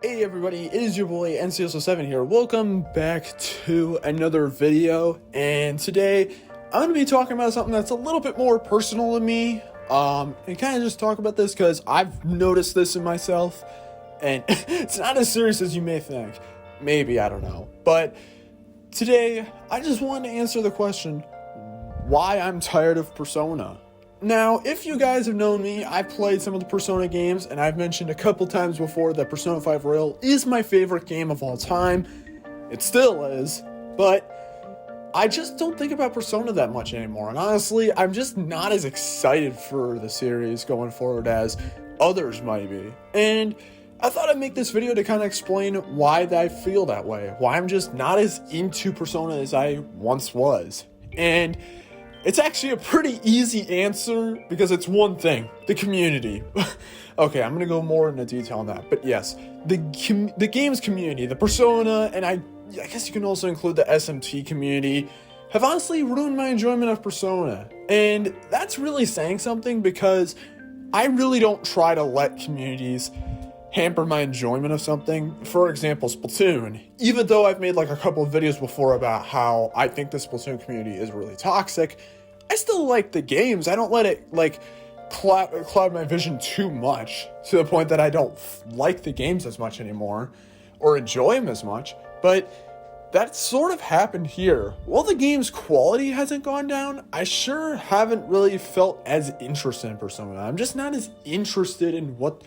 Hey everybody, it is your boy NCSO7 here. Welcome back to another video, and today I'm going to be talking about something that's a little bit more personal to me, and kind of just talk about this because I've noticed this in myself, and it's not as serious as you may think. Maybe, I don't know. But today, I just wanted to answer the question, why I'm tired of Persona. Now, if you guys have known me, I've played some of the Persona games, and I've mentioned a couple times before that Persona 5 Royal is my favorite game of all time. It still is, but I just don't think about Persona that much anymore, and honestly, I'm just not as excited for the series going forward as others might be. And I thought I'd make this video to kind of explain why I feel that way, why I'm just not as into Persona as I once was. And it's actually a pretty easy answer because it's one thing, the community. Okay, I'm going to go more into detail on that. But yes, the game's community, the Persona, and I guess you can also include the SMT community, have honestly ruined my enjoyment of Persona. And that's really saying something because I really don't try to let communities hamper my enjoyment of something. For example, Splatoon. Even though I've made like a couple of videos before about how I think the Splatoon community is really toxic, I still like the games. I don't let it like cloud my vision too much to the point that I don't like the games as much anymore or enjoy them as much. But that sort of happened here. While the game's quality hasn't gone down, I sure haven't really felt as interested in Persona. I'm just not as interested in what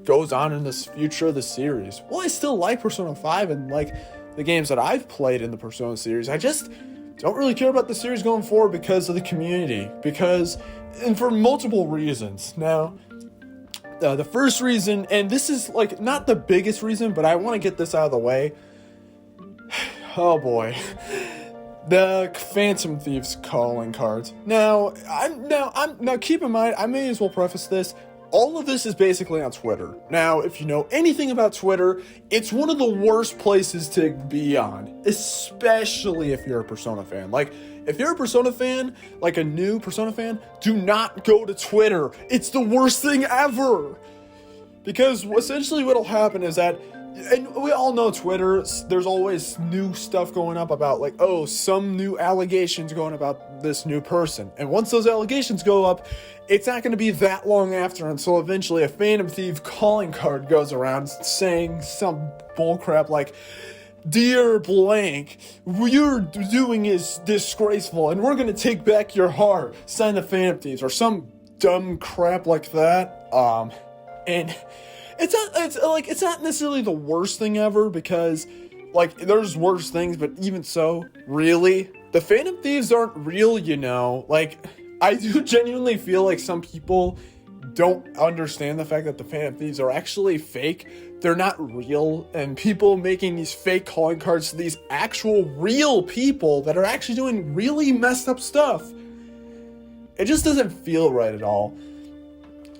goes on in this future of the series. Well, I still like Persona 5 and like the games that I've played in the Persona series. I just don't really care about the series going forward because of the community, and for multiple reasons. Now, the first reason, and this is like not the biggest reason, but I want to get this out of the way. Oh boy. The Phantom Thieves calling cards. Now keep in mind, I may as well preface this. All of this is basically on Twitter. Now, if you know anything about Twitter, it's one of the worst places to be on, especially if you're a Persona fan. Like, if you're a Persona fan, like a new Persona fan, do not go to Twitter. It's the worst thing ever. Because essentially what'll happen is that, and we all know Twitter, there's always new stuff going up about like, oh, some new allegations going about this new person. And once those allegations go up, it's not going to be that long after until eventually a Phantom Thief calling card goes around saying some bullcrap like, "Dear blank, what you're doing is disgraceful and we're going to take back your heart. Sign the Phantom Thieves," or some dumb crap like that. And it's not necessarily the worst thing ever because, like, there's worse things, but even so, really, the Phantom Thieves aren't real, you know. Like, I do genuinely feel like some people don't understand the fact that the Phantom Thieves are actually fake. They're not real, and people making these fake calling cards to these actual real people that are actually doing really messed up stuff. It just doesn't feel right at all.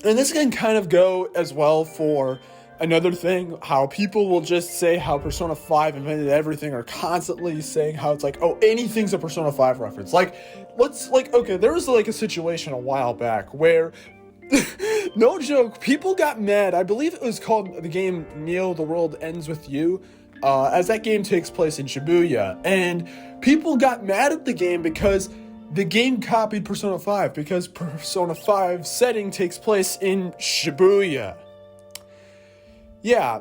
And this can kind of go as well for another thing, how people will just say how Persona 5 invented everything, or constantly saying how it's like, oh, anything's a Persona 5 reference. Like, okay, there was like a situation a while back where, no joke, people got mad. I believe it was called the game Neo, The World Ends With You, as that game takes place in Shibuya. And people got mad at the game because the game copied Persona 5, because Persona 5 setting takes place in Shibuya. Yeah,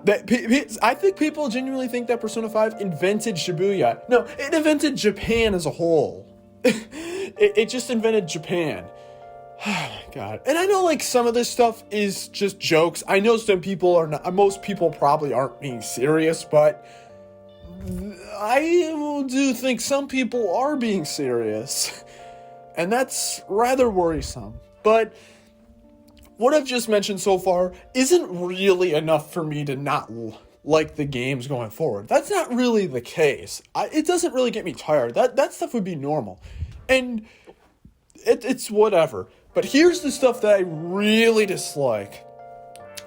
I think people genuinely think that Persona 5 invented Shibuya. No, it invented Japan as a whole. it just invented Japan. Oh my god. And I know like some of this stuff is just jokes. I know some people are not, most people probably aren't being serious, but I do think some people are being serious. And that's rather worrisome. But what I've just mentioned so far isn't really enough for me to not like the games going forward. That's not really the case. It doesn't really get me tired. That stuff would be normal. And it's whatever. But here's the stuff that I really dislike.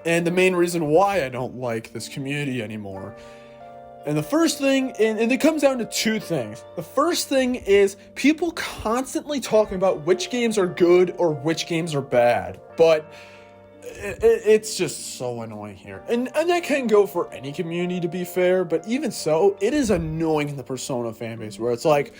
And the main reason why I don't like this community anymore. And the first thing, and it comes down to two things. The first thing is people constantly talking about which games are good or which games are bad. But it's just so annoying here. And that can go for any community, to be fair, but even so, it is annoying in the Persona fanbase, where it's like,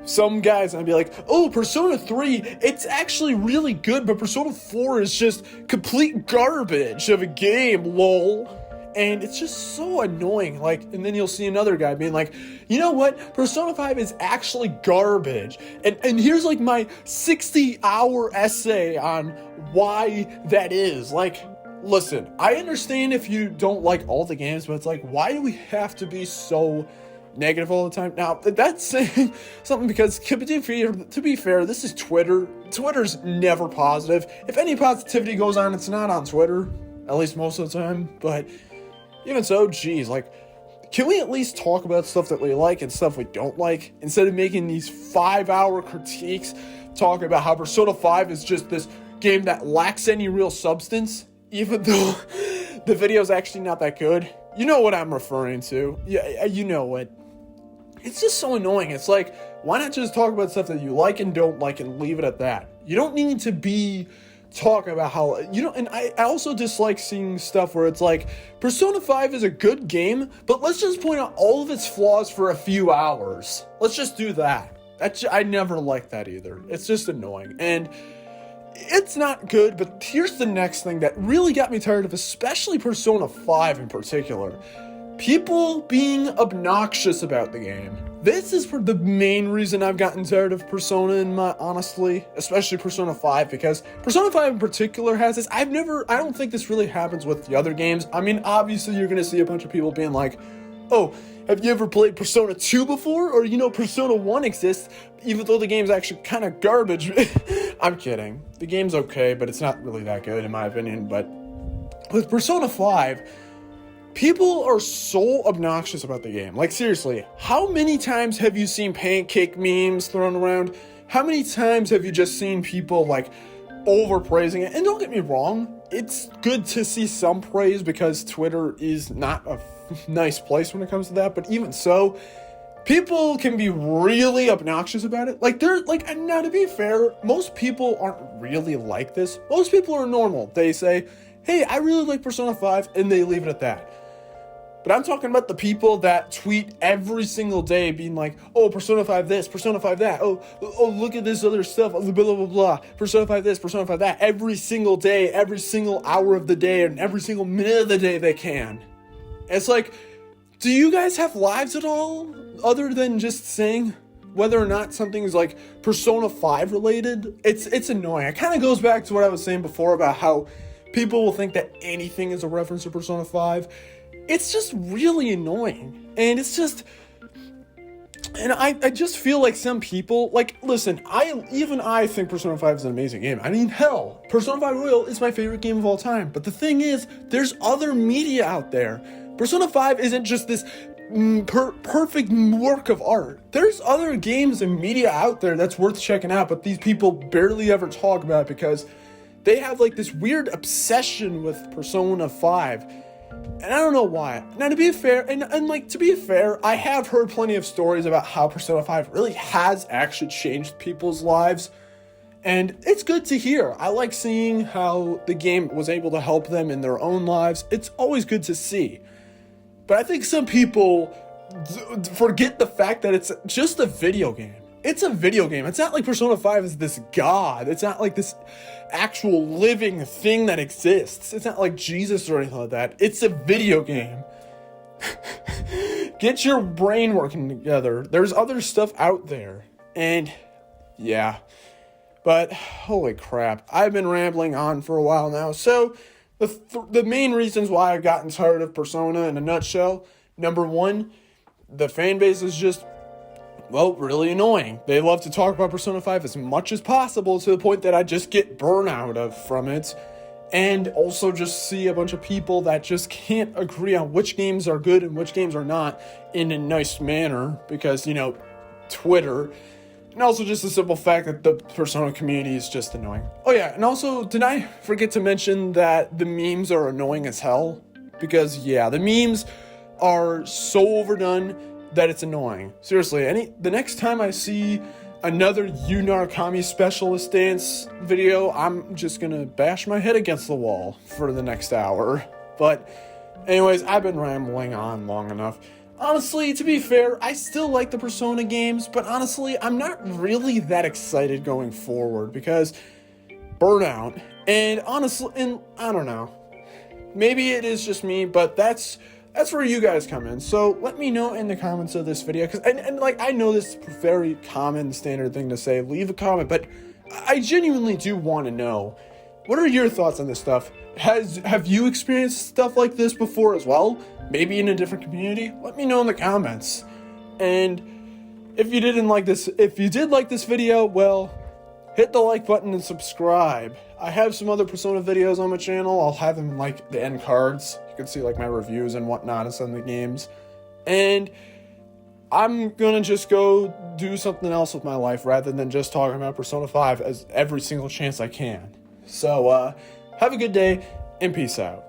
some guys might be like, oh, Persona 3, it's actually really good, but Persona 4 is just complete garbage of a game, lol. And it's just so annoying. Like, and then you'll see another guy being like, you know what? Persona 5 is actually garbage. And here's like my 60-hour essay on why that is. Like, listen, I understand if you don't like all the games, but it's like, why do we have to be so negative all the time? Now, that's saying something, because to be fair, this is Twitter. Twitter's never positive. If any positivity goes on, it's not on Twitter, at least most of the time. But even so, geez, like, can we at least talk about stuff that we like and stuff we don't like, instead of making these 5-hour critiques talking about how Persona 5 is just this game that lacks any real substance, even though the video's actually not that good? You know what I'm referring to. Yeah, you know it. It's just so annoying. It's like, why not just talk about stuff that you like and don't like and leave it at that? You don't need to be talking about how, you know, and I also dislike seeing stuff where it's like, Persona 5 is a good game, but let's just point out all of its flaws for a few hours. Let's just do that. I never like that either. It's just annoying. And it's not good, but here's the next thing that really got me tired of, especially Persona 5 in particular. People being obnoxious about the game. This is the main reason I've gotten tired of Persona, honestly, especially Persona 5, because Persona 5 in particular has this. I don't think this really happens with the other games. I mean, obviously you're gonna see a bunch of people being like, oh, have you ever played Persona 2 before? Or, you know, Persona 1 exists, even though the game's actually kind of garbage. I'm kidding. The game's okay, but it's not really that good in my opinion. But with Persona 5, people are so obnoxious about the game. Like, seriously, how many times have you seen pancake memes thrown around? How many times have you just seen people, like, overpraising it? And don't get me wrong, it's good to see some praise, because Twitter is not a nice place when it comes to that. But even so, people can be really obnoxious about it. Like, now to be fair, most people aren't really like this. Most people are normal. They say, hey, I really like Persona 5, and they leave it at that. But I'm talking about the people that tweet every single day being like, oh, Persona 5 this, Persona 5 that, oh, look at this other stuff, blah, blah, blah, blah, Persona 5 this, Persona 5 that, every single day, every single hour of the day, and every single minute of the day they can. It's like, do you guys have lives at all, other than just saying whether or not something is like Persona 5 related? It's annoying. It kind of goes back to what I was saying before about how people will think that anything is a reference to Persona 5. It's just really annoying. And it's just, and I just feel like some people, like, listen, I think Persona 5 is an amazing game. I mean, hell, Persona 5 Royal is my favorite game of all time. But the thing is, there's other media out there. Persona 5 isn't just this perfect work of art. There's other games and media out there that's worth checking out, but these people barely ever talk about it because they have like this weird obsession with Persona 5. And I don't know why. Now, to be fair, to be fair, I have heard plenty of stories about how Persona 5 really has actually changed people's lives. And it's good to hear. I like seeing how the game was able to help them in their own lives. It's always good to see. But I think some people forget the fact that it's just a video game. It's a video game. It's not like Persona 5 is this god. It's not like this actual living thing that exists. It's not like Jesus or anything like that. It's a video game. Get your brain working together. There's other stuff out there. And yeah. But holy crap. I've been rambling on for a while now. So the main reasons why I've gotten tired of Persona in a nutshell. Number one, the fan base is just, well, really annoying. They love to talk about Persona 5 as much as possible to the point that I just get burnout from it. And also just see a bunch of people that just can't agree on which games are good and which games are not in a nice manner because, you know, Twitter. And also just the simple fact that the Persona community is just annoying. Oh yeah, and also, did I forget to mention that the memes are annoying as hell? Because, yeah, the memes are so overdone that it's annoying. Seriously, the next time I see another You Narukami specialist dance video. I'm just gonna bash my head against the wall for the next hour. But anyways, I've been rambling on long enough. Honestly, to be fair, I still like the Persona games, but honestly, I'm not really that excited going forward because Burnout, and honestly, and I don't know, maybe it is just me, but that's where you guys come in. So let me know in the comments of this video, because and like, I know this is a very common standard thing to say, leave a comment, but I genuinely do want to know, what are your thoughts on this stuff? Have you experienced stuff like this before as well? Maybe in a different community? Let me know in the comments. And if you did like this video, well, hit the like button and subscribe. I have some other Persona videos on my channel. I'll have them in like the end cards. You can see like my reviews and whatnot of some of the games. And I'm gonna just go do something else with my life rather than just talking about Persona 5 as every single chance I can. So, have a good day, and peace out.